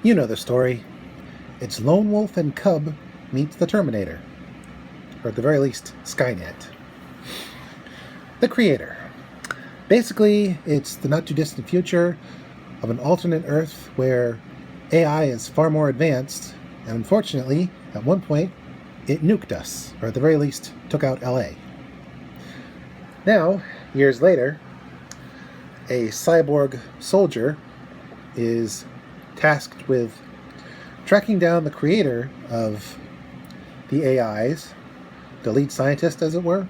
You know the story. It's Lone Wolf and Cub meets the Terminator. Or at the very least, Skynet. The creator. Basically, it's the not too distant future of an alternate Earth where AI is far more advanced, and unfortunately, at one point, it nuked us, or at the very least, took out LA. Now, years later, a cyborg soldier is tasked with tracking down the creator of the AIs, the lead scientist, as it were,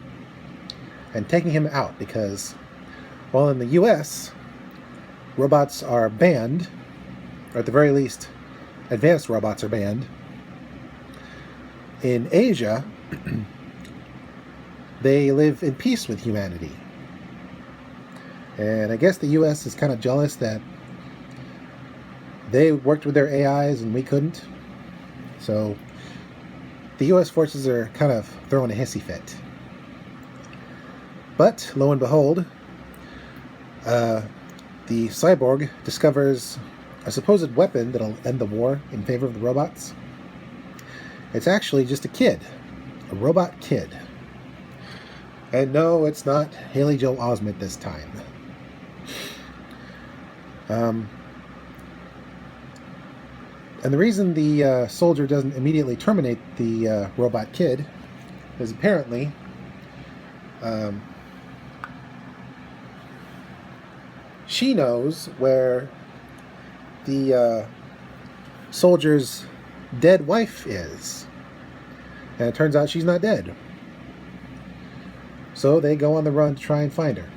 and taking him out because, while in the US, robots are banned, or at the very least, advanced robots are banned, in Asia, they live in peace with humanity. And I guess the US is kind of jealous that they worked with their AIs and we couldn't. So the US forces are kind of throwing a hissy fit. But lo and behold, the cyborg discovers a supposed weapon that'll end the war in favor of the robots. It's actually just a kid, a robot kid. And no, it's not Haley Joel Osment this time. And the reason the soldier doesn't immediately terminate the robot kid is apparently she knows where the soldier's dead wife is. And it turns out she's not dead. So they go on the run to try and find her.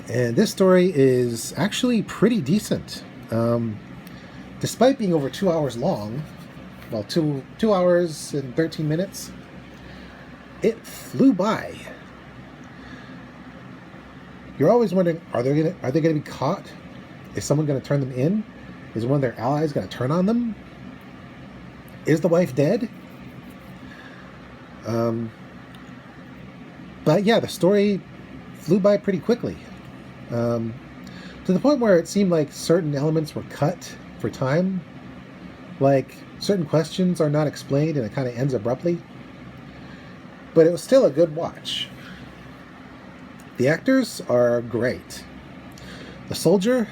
And this story is actually pretty decent. Despite being over 2 hours long, well, 2 hours and 13 minutes, it flew by. You're always wondering, are they going to be caught? Is someone going to turn them in? Is one of their allies going to turn on them? Is the wife dead? But yeah, the story flew by pretty quickly. To the point where it seemed like certain elements were cut for time. Like, certain questions are not explained and it kind of ends abruptly. But it was still a good watch. The actors are great. The soldier,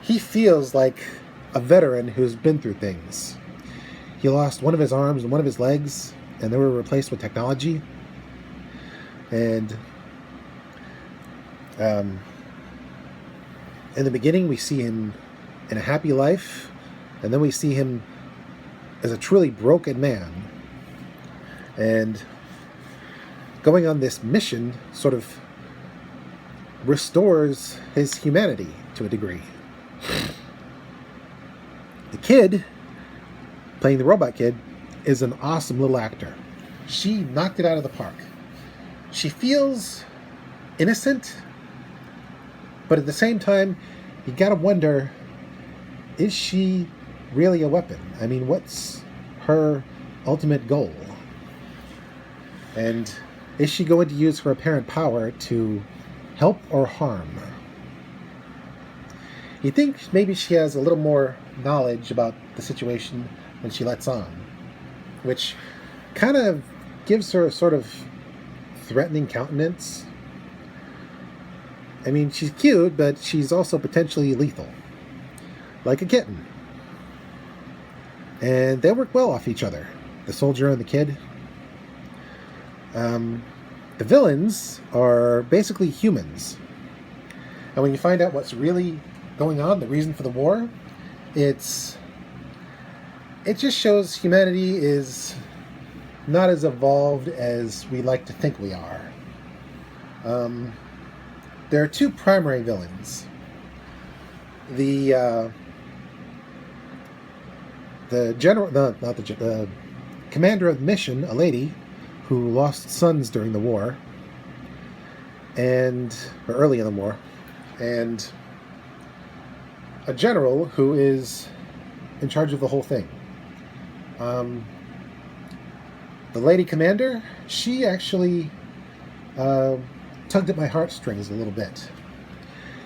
he feels like a veteran who's been through things. He lost one of his arms and one of his legs, and they were replaced with technology. And in the beginning, we see him in a happy life, and then we see him as a truly broken man. And going on this mission sort of restores his humanity to a degree. The kid, playing the robot kid, is an awesome little actor. She knocked it out of the park. She feels innocent, but at the same time, you gotta wonder, is she really a weapon? I mean, what's her ultimate goal? And is she going to use her apparent power to help or harm? You think maybe she has a little more knowledge about the situation than she lets on, which kind of gives her a sort of threatening countenance. I mean, she's cute, but she's also potentially lethal, like a kitten. And they work well off each other, the soldier and the kid. The villains are basically humans. And when you find out what's really going on, the reason for the war, it just shows humanity is not as evolved as we like to think we are. There are two primary villains. The commander of the mission, a lady who lost sons during the war, or early in the war, and a general who is in charge of the whole thing. The lady commander, she actually tugged at my heartstrings a little bit.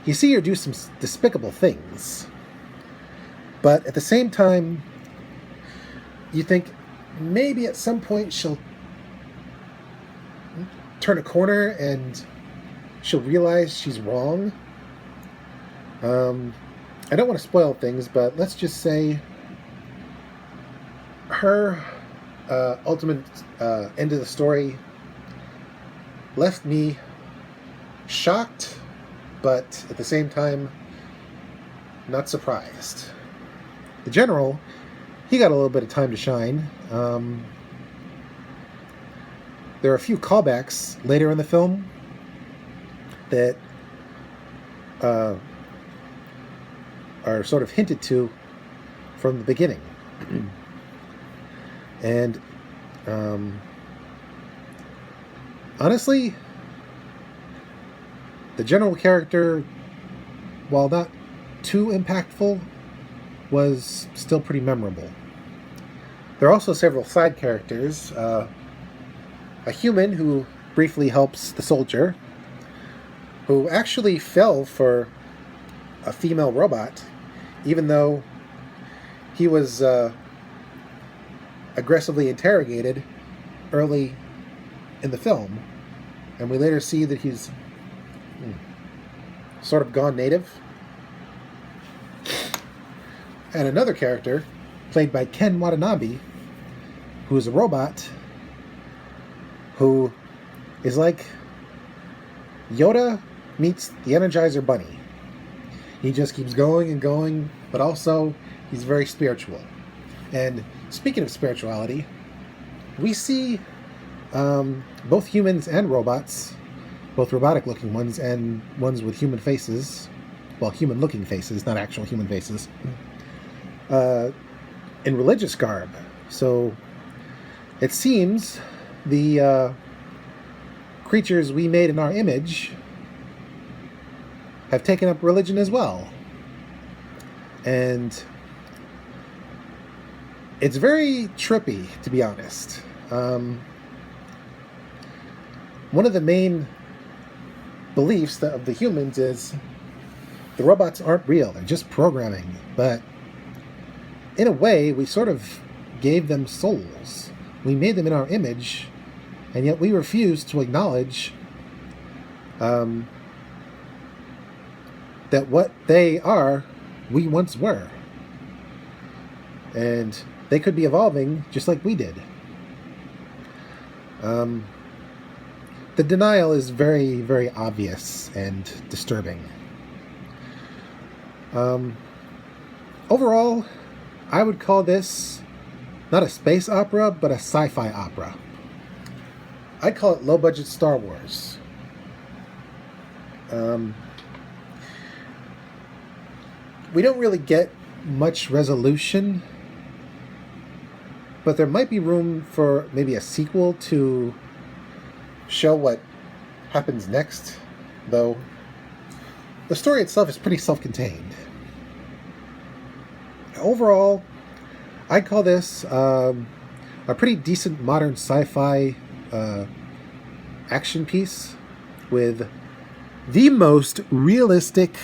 You see her do some despicable things, but at the same time, you think maybe at some point she'll turn a corner and she'll realize she's wrong. I don't want to spoil things, but let's just say her ultimate end of the story left me shocked, but at the same time, not surprised. The general, he got a little bit of time to shine. There are a few callbacks later in the film that are sort of hinted to from the beginning. And honestly, the general character, while not too impactful, was still pretty memorable. There are also several side characters. A human who briefly helps the soldier, who actually fell for a female robot, even though he was aggressively interrogated early in the film, and we later see that he's sort of gone native. And another character, played by Ken Watanabe, who is a robot, who is like Yoda meets the Energizer Bunny. He just keeps going and going, but also he's very spiritual. And speaking of spirituality, we see both humans and robots, both robotic-looking ones and ones with human faces, well, human-looking faces, not actual human faces, in religious garb. So it seems the creatures we made in our image have taken up religion as well. And it's very trippy, to be honest. One of the main beliefs of the humans is the robots aren't real, they're just programming. But in a way, we sort of gave them souls. We made them in our image, and yet we refuse to acknowledge that what they are, we once were. And they could be evolving just like we did. The denial is very, very obvious and disturbing. Overall, I would call this not a space opera, but a sci-fi opera. I'd call it low-budget Star Wars. We don't really get much resolution, but there might be room for maybe a sequel to show what happens next, though the story itself is pretty self-contained. Overall, I'd call this a pretty decent modern sci-fi action piece with the most realistic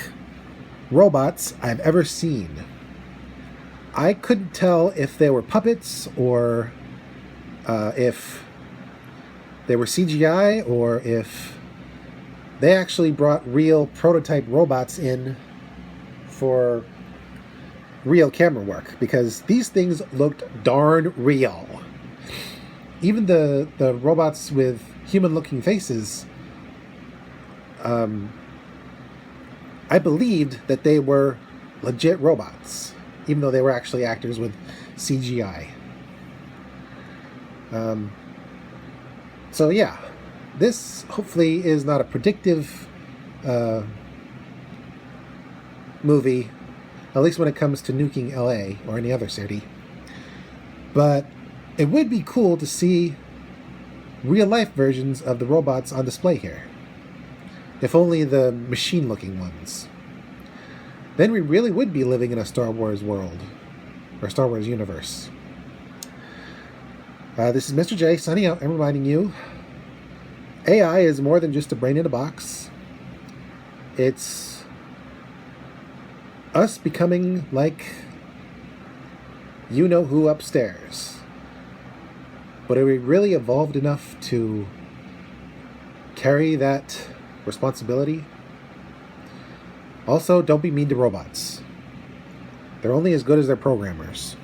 robots I've ever seen. I couldn't tell if they were puppets or if they were CGI or if they actually brought real prototype robots in for real camera work, because these things looked darn real. Even the robots with human-looking faces, I believed that they were legit robots, even though they were actually actors with CGI. So yeah, this hopefully is not a predictive movie, at least when it comes to nuking LA or any other city. But it would be cool to see real-life versions of the robots on display here. If only the machine-looking ones. Then we really would be living in a Star Wars world, or Star Wars universe. This is Mr. J signing out and reminding you, AI is more than just a brain in a box. It's us becoming like you know who upstairs. But are we really evolved enough to carry that responsibility? Also, don't be mean to robots. They're only as good as their programmers.